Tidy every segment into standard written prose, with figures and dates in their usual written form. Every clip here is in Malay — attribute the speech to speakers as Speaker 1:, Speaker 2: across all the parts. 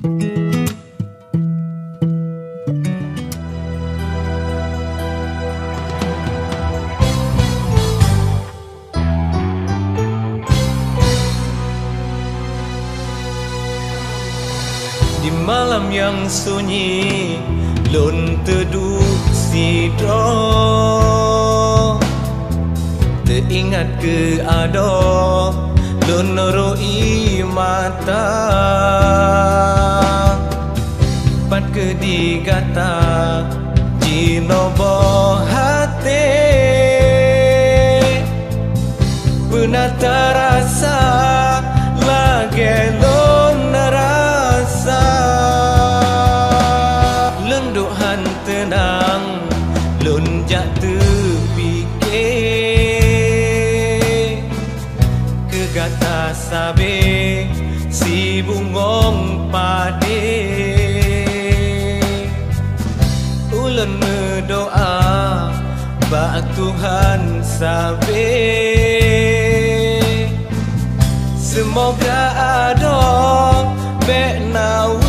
Speaker 1: Di malam yang sunyi, lun teduh sidro, teringat ke ado, lun roi mata, pat ke digata, jinobo hati, pernah terasa lagi lun rasa. Lenduhan tenang, lun jak terfikir, kegata sabe si bungong pade. Ulun berdoa bak Tuhan sabe, semoga ada beknawu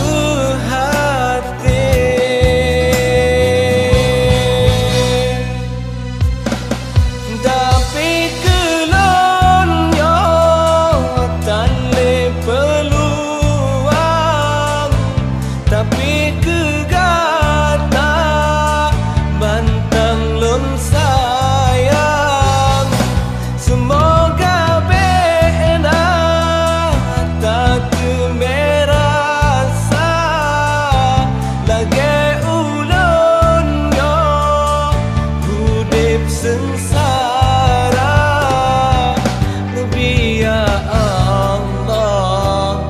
Speaker 1: hati. Tapi kelonyo tanle peluang, tapi kegata bantang lun sayang. Semoga bena tak merasa lagi ulun yo hudip sengsara. Biya Allah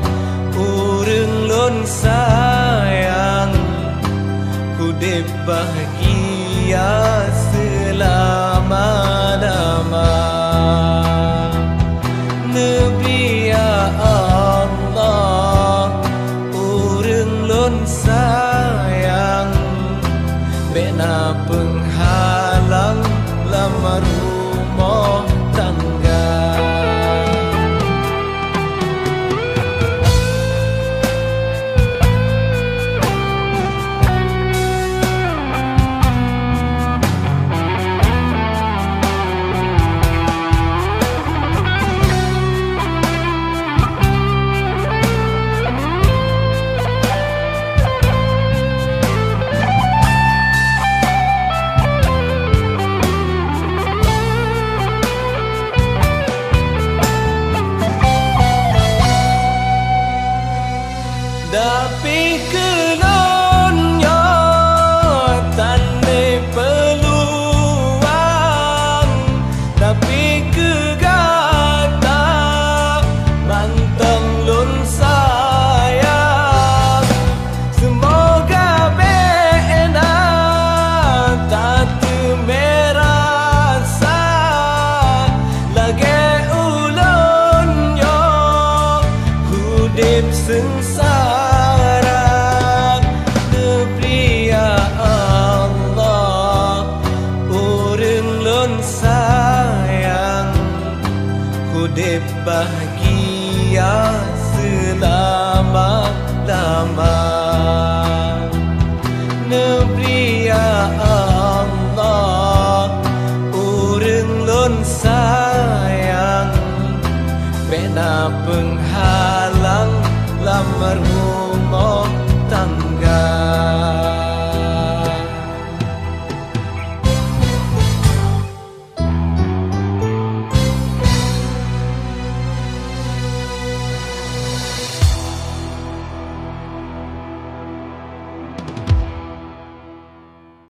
Speaker 1: urang lun sayang, hudip bahagia selama-lama. Nabi ya Allah urang lun sayang, bena penghalang lama rumah tangga. Tapi kelonyo tanle peluang, tapi kegata mantang lun sayang. Semoga bena tak merasa lagi ulun yo hudip sengsara. Sayang, hudip bahagia selama-lama.